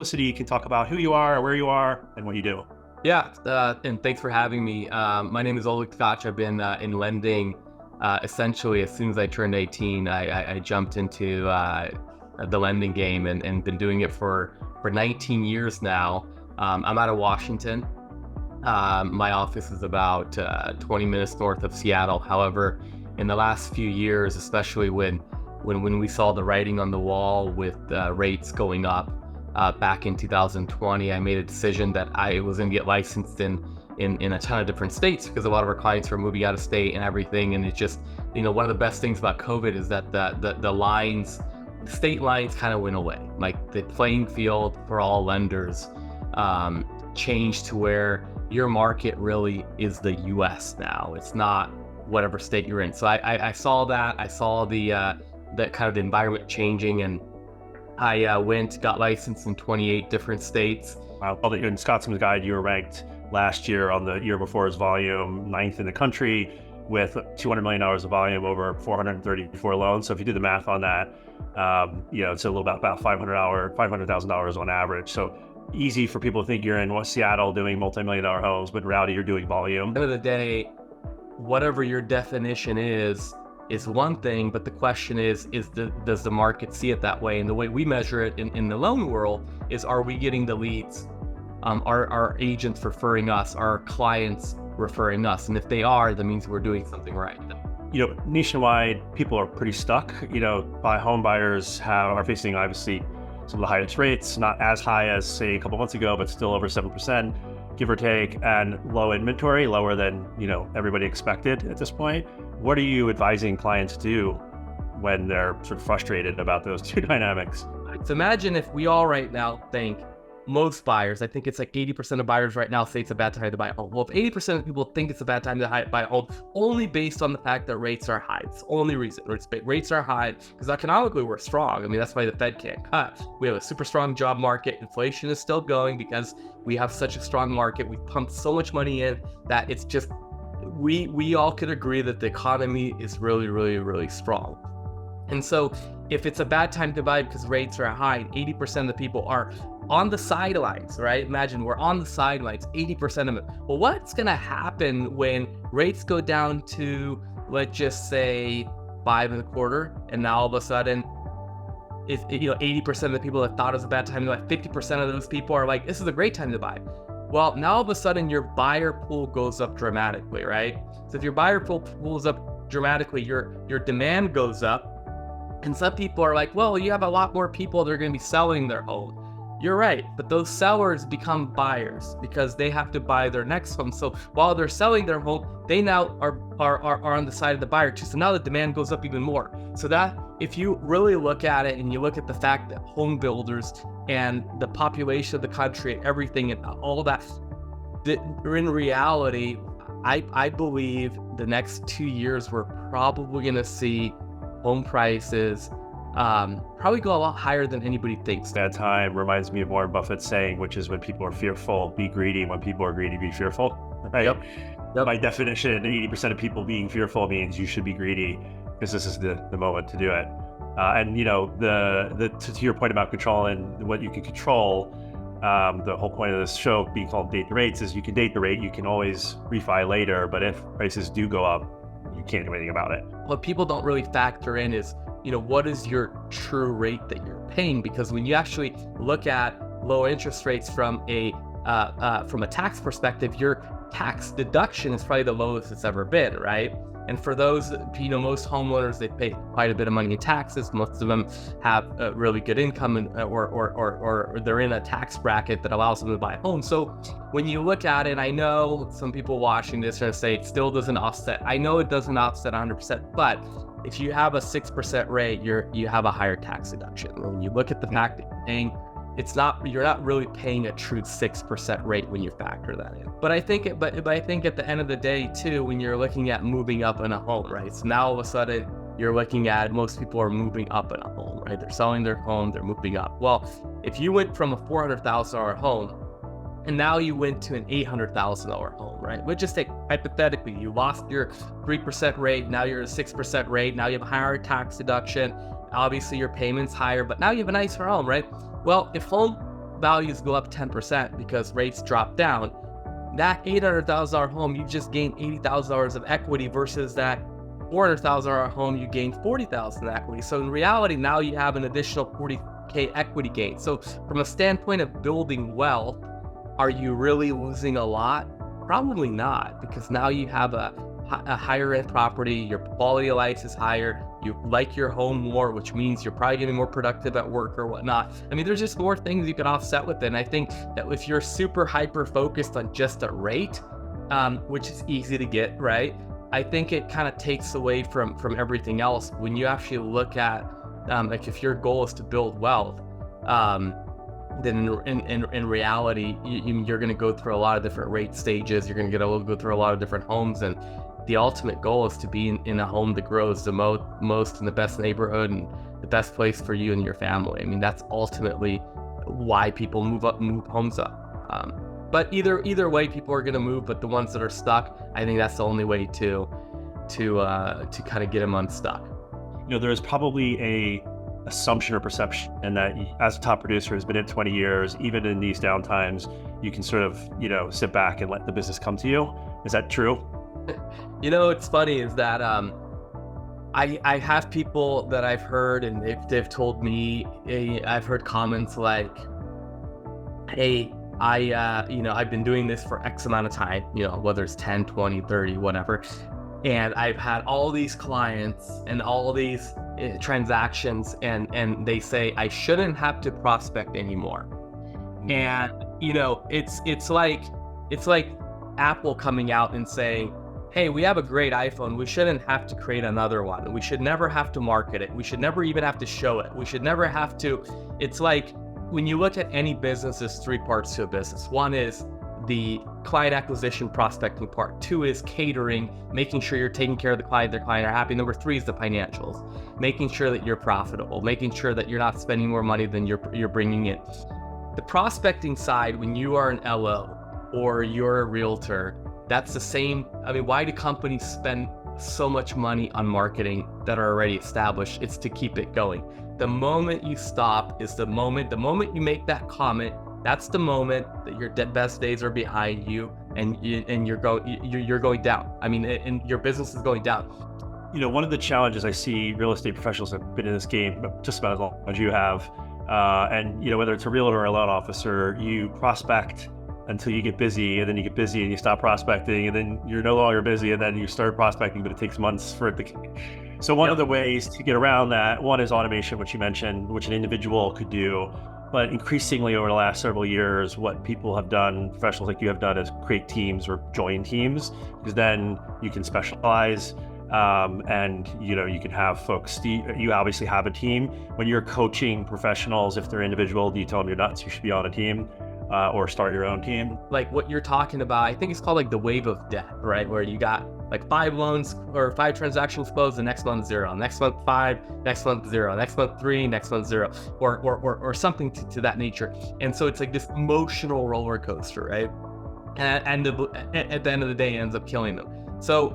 Simplicity, you can talk about who you are, where you are, and what you do. Yeah, and thanks for having me. My name is Oleg Tkach. I've been in lending essentially as soon as I turned 18. I jumped into the lending game and been doing it for 19 years now. I'm out of Washington. My office is about 20 minutes north of Seattle. However, in the last few years, especially when we saw the writing on the wall with rates going up, back in 2020, I made a decision that I was going to get licensed in a ton of different states because a lot of our clients were moving out of state and everything. And it's just, one of the best things about COVID is that the state lines kind of went away. Like the playing field for all lenders changed to where your market really is the US now. It's not whatever state you're in. So I saw that. I saw the kind of the environment changing, and I got licensed in 28 different states. Wow. In Scotsman's Guide, you were ranked last year on the year before's volume, ninth in the country with $200 million of volume over 434 loans. So if you do the math on that, it's a little about $500,000 on average. So easy for people to think you're in Seattle doing multi-million-dollar homes, but in reality, you're doing volume. At the end of the day, whatever your definition is one thing, but the question is does the market see it that way? And the way we measure it in the loan world is, are we getting the leads? Are our agents referring us? Are our clients referring us? And if they are, that means we're doing something right. Nationwide, people are pretty stuck. Home buyers are facing obviously some of the highest rates, not as high as say a couple months ago, but still over 7%, give or take, and low inventory, lower than everybody expected at this point. What are you advising clients to do when they're sort of frustrated about those two dynamics? So imagine if we all right now think, most buyers, I think it's like 80% of buyers right now say it's a bad time to buy a home. Well, if 80% of people think it's a bad time to buy a home, only based on the fact that rates are high. It's the only reason. Rates are high because economically we're strong. I mean, that's why the Fed can't cut. We have a super strong job market. Inflation is still going because we have such a strong market. We've pumped so much money in that it's just, we all could agree that the economy is really, really, really strong. And so if it's a bad time to buy because rates are high, 80% of the people are on the sidelines, right? Imagine we're on the sidelines, 80% of it. Well, what's gonna happen when rates go down to, let's just say 5.25, and now all of a sudden, if 80% of the people that thought it was a bad time to buy, 50% of those people are like, this is a great time to buy. Well, now all of a sudden your buyer pool goes up dramatically, right? So if your buyer pool pulls up dramatically, your demand goes up. And some people are like, well, you have a lot more people that are going to be selling their home. You're right, but those sellers become buyers because they have to buy their next home. So while they're selling their home, they now are on the side of the buyer too. So now the demand goes up even more. So that if you really look at it and you look at the fact that home builders and the population of the country and everything and all that in reality, I believe the next 2 years we're probably going to see home prices probably go a lot higher than anybody thinks. That time reminds me of Warren Buffett's saying, which is when people are fearful, be greedy. When people are greedy, be fearful. Right? Yep. By definition, 80% of people being fearful means you should be greedy because this is the moment to do it. To your point about controlling what you can control, the whole point of this show being called Date the Rates is you can date the rate, you can always refi later, but if prices do go up, you can't do anything about it. What people don't really factor in is, what is your true rate that you're paying? Because when you actually look at low interest rates from a tax perspective, your tax deduction is probably the lowest it's ever been, right? And for those, most homeowners, they pay quite a bit of money in taxes. Most of them have a really good income or they're in a tax bracket that allows them to buy a home. So when you look at it, I know some people watching this are going to say it still doesn't offset. I know it doesn't offset 100%, but if you have a 6% rate, you have a higher tax deduction. When you look at the fact that you're not really paying a true 6% rate when you factor that in. But I think at the end of the day too, when you're looking at moving up in a home, right? So now all of a sudden you're looking at most people are moving up in a home, right? They're selling their home, they're moving up. Well, if you went from a $400,000 home and now you went to an $800,000 home, right? Let's just take hypothetically, you lost your 3% rate, now you're at a 6% rate, now you have a higher tax deduction, obviously your payment's higher, but now you have a nicer home, right? Well, if home values go up 10% because rates drop down, that $800,000 home, you just gained $80,000 of equity versus that $400,000 home, you gained $40,000 in equity. So in reality, now you have an additional $40K equity gain. So from a standpoint of building wealth, are you really losing a lot? Probably not, because now you have a higher end property, your quality of life is higher, you like your home more, which means you're probably getting more productive at work or whatnot. I mean, there's just more things you can offset with it. And I think that if you're super hyper focused on just a rate, which is easy to get, right? I think it kind of takes away from everything else. When you actually look at, like if your goal is to build wealth, then in reality, you're going to go through a lot of different rate stages. You're going to go through a lot of different homes, and the ultimate goal is to be in a home that grows the most in the best neighborhood and the best place for you and your family. I mean, that's ultimately why people move homes up. But either way, people are going to move. But the ones that are stuck, I think that's the only way to kind of get them unstuck. You know, there's probably a assumption or perception, and that as a top producer who's been in 20 years, even in these downtimes, you can sort of, you know, sit back and let the business come to you. Is that true? You know, what's funny is that I have people that I've heard, and they've told me, I've heard comments like, hey, I've been doing this for X amount of time, you know, whether it's 10, 20, 30, whatever. And I've had all these clients and all these transactions, and they say I shouldn't have to prospect anymore. And, you know, it's like Apple coming out and saying, hey, we have a great iPhone. We shouldn't have to create another one. We should never have to market it. We should never even have to show it. We should never have to. It's like when you look at any business, there's three parts to a business. One is the client acquisition prospecting part. Two is catering, making sure you're taking care of the client are happy. Number three is the financials, making sure that you're profitable, making sure that you're not spending more money than you're bringing in. The prospecting side, when you are an LO or you're a realtor, that's the same. I mean, why do companies spend so much money on marketing that are already established? It's to keep it going. The moment you stop is the moment you make that comment, that's the moment that your best days are behind you, and you're going down. I mean, and your business is going down. You know, one of the challenges I see real estate professionals have been in this game just about as long as you have, and you know, whether it's a realtor or a loan officer, you prospect until you get busy, and then you get busy and you stop prospecting, and then you're no longer busy, and then you start prospecting, but it takes months for it to. So one of the ways to get around that, one is automation, which you mentioned, which an individual could do. But increasingly over the last several years, what people have done, professionals like you have done, is create teams or join teams, because then you can specialize, and you know, you can have folks. You obviously have a team. When you're coaching professionals, if they're individual, do you tell them you're nuts? You should be on a team, or start your own team. Like what you're talking about, I think it's called like the wave of death, right? Where you got like 5 loans or 5 transactions closed, the next month 0, next month 5, next month 0, next month 3, next month 0, or something to that nature. And so it's like this emotional roller coaster, right? And at the end of the day, it ends up killing them. So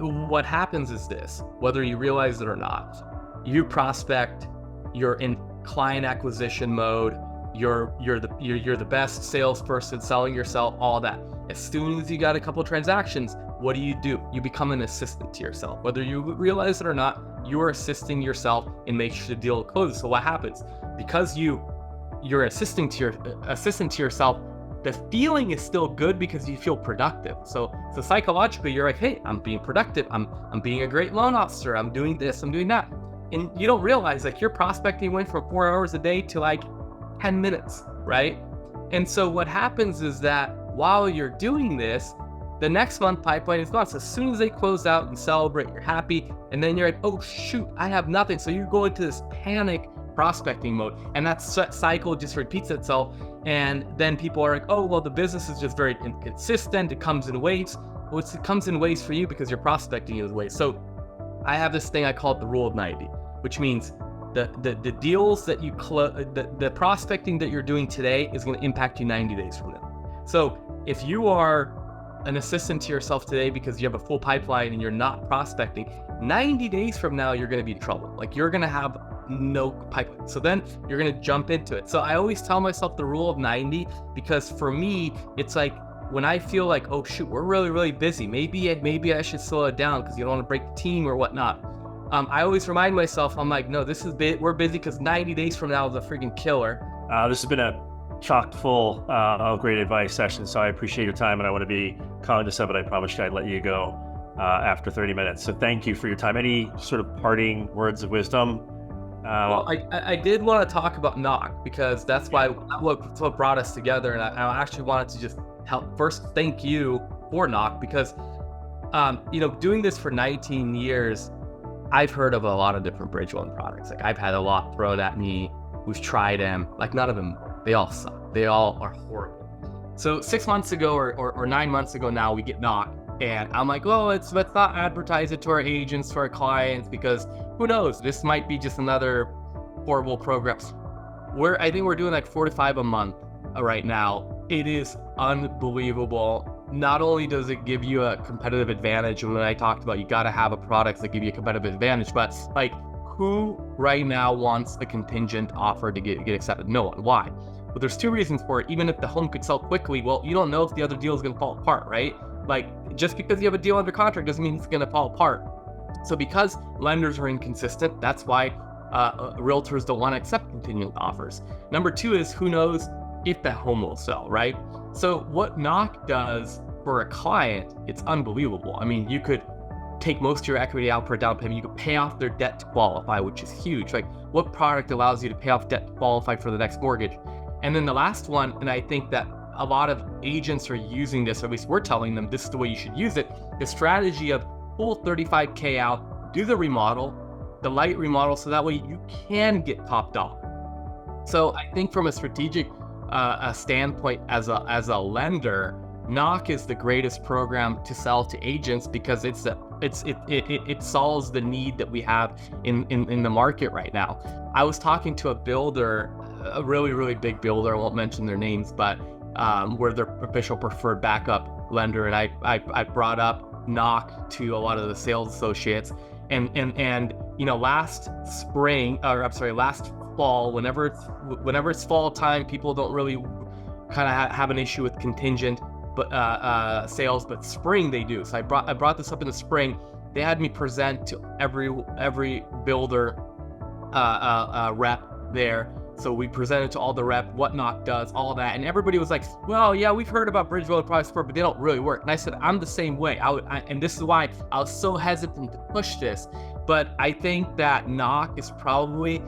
what happens is this: whether you realize it or not, you prospect, you're in client acquisition mode. You're the best salesperson, selling yourself, all that. As soon as you got a couple transactions, what do? You become an assistant to yourself. Whether you realize it or not, you are assisting yourself in making sure the deal closes. So what happens? Because you're assisting to yourself, the feeling is still good because you feel productive. So psychologically, you're like, hey, I'm being productive. I'm being a great loan officer. I'm doing this. I'm doing that. And you don't realize like your prospecting went from 4 hours a day to like 10 minutes, right? And so what happens is that while you're doing this, the next month pipeline is gone. So as soon as they close out and celebrate, you're happy. And then you're like, oh shoot, I have nothing. So you go into this panic prospecting mode, and that cycle just repeats itself. And then people are like, oh, well, the business is just very inconsistent. It comes in waves. Well, it comes in waves for you because your prospecting is waves. So I have this thing I call it the rule of 90, which means the deals that you close, the prospecting that you're doing today is going to impact you 90 days from now. So if you are an assistant to yourself today because you have a full pipeline and you're not prospecting, 90 days from now, you're going to be in trouble. Like you're going to have no pipeline. So then you're going to jump into it. So I always tell myself the rule of 90, because for me, it's like when I feel like, oh shoot, we're really, really busy. Maybe I should slow it down because you don't want to break the team or whatnot. I always remind myself, I'm like, no, we're busy because 90 days from now is a freaking killer. This has been a chock full of great advice session. So I appreciate your time, and I want to be cognizant of it. I promised you I'd let you go after 30 minutes. So thank you for your time. Any sort of parting words of wisdom? Well, I did want to talk about knock, because that's what brought us together. And I actually wanted to just first thank you for knock, because, doing this for 19 years, I've heard of a lot of different bridge loan products. Like I've had a lot thrown at me. We've tried them. Like none of them, they all suck. They all are horrible. So 6 months ago or 9 months ago now, we get knock. And I'm like, well, let's not advertise it to our agents, to our clients, because who knows? This might be just another horrible program. I think we're doing like 4 to 5 a month right now. It is unbelievable. Not only does it give you a competitive advantage, and when I talked about you got to have a product that give you a competitive advantage, but like who right now wants a contingent offer to get accepted? No one. Why? Well, there's 2 reasons for it. Even if the home could sell quickly, well, you don't know if the other deal is going to fall apart, right? Like just because you have a deal under contract doesn't mean it's going to fall apart. So because lenders are inconsistent, that's why realtors don't want to accept contingent offers. Number 2 is who knows if the home will sell, right? So what knock does for a client, it's unbelievable. I mean, you could take most of your equity out for a down payment. You could pay off their debt to qualify, which is huge. Like what product allows you to pay off debt to qualify for the next mortgage? And then the last one, and I think that a lot of agents are using this, or at least we're telling them this is the way you should use it, the strategy of pull 35K out, do the remodel, the light remodel, so that way you can get top dollar. So I think from a strategic standpoint as a lender, knock is the greatest program to sell to agents, because it solves the need that we have in the market right now. I was talking to a builder, a really, really big builder, I won't mention their names, but we're their official preferred backup lender, and I brought up knock to a lot of the sales associates, and last fall, whenever it's fall time, people don't really kind of have an issue with contingent sales, but spring they do. So I brought this up in the spring. They had me present to every builder rep there. So we presented to all the rep what knock does, all that, and everybody was like, well, yeah, we've heard about bridge loan products before, but they don't really work. And I said, I'm the same way. And this is why I was so hesitant to push this. But I think that knock is probably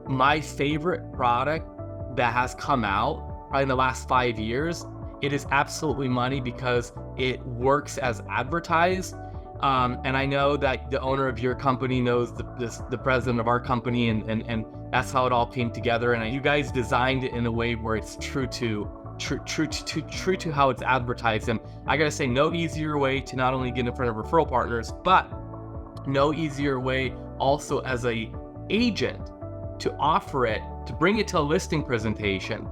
my favorite product that has come out probably in the last 5 years. It is absolutely money because it works as advertised. And I know that the owner of your company knows the president of our company, and that's how it all came together. And you guys designed it in a way where it's true to how it's advertised. And I gotta say, no easier way to not only get in front of referral partners, but no easier way also as a agent to offer it, to bring it to a listing presentation,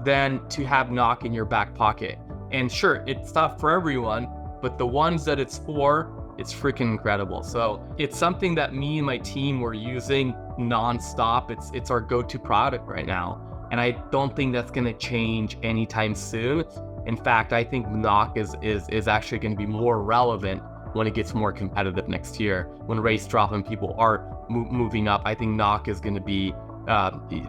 than to have knock in your back pocket. And sure, it's not for everyone, but the ones that it's for, it's freaking incredible. So it's something that me and my team were using nonstop. It's our go-to product right now. And I don't think that's gonna change anytime soon. In fact, I think knock is actually gonna be more relevant when it gets more competitive next year. When rates drop and people are moving up, I think knock is gonna be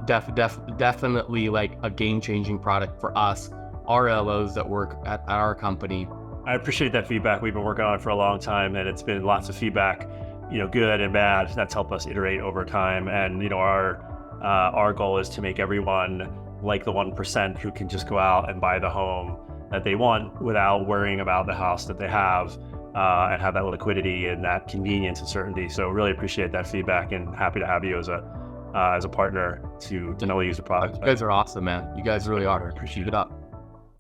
definitely like a game-changing product for us, RLOs that work at our company. I appreciate that feedback. We've been working on it for a long time, and it's been lots of feedback, good and bad. That's helped us iterate over time. And our goal is to make everyone like the 1% who can just go out and buy the home that they want without worrying about the house that they have, and have that liquidity and that convenience and certainty. So really appreciate that feedback, and happy to have you as a partner to not only use the product. You guys are awesome, man. You guys really are. Appreciate it.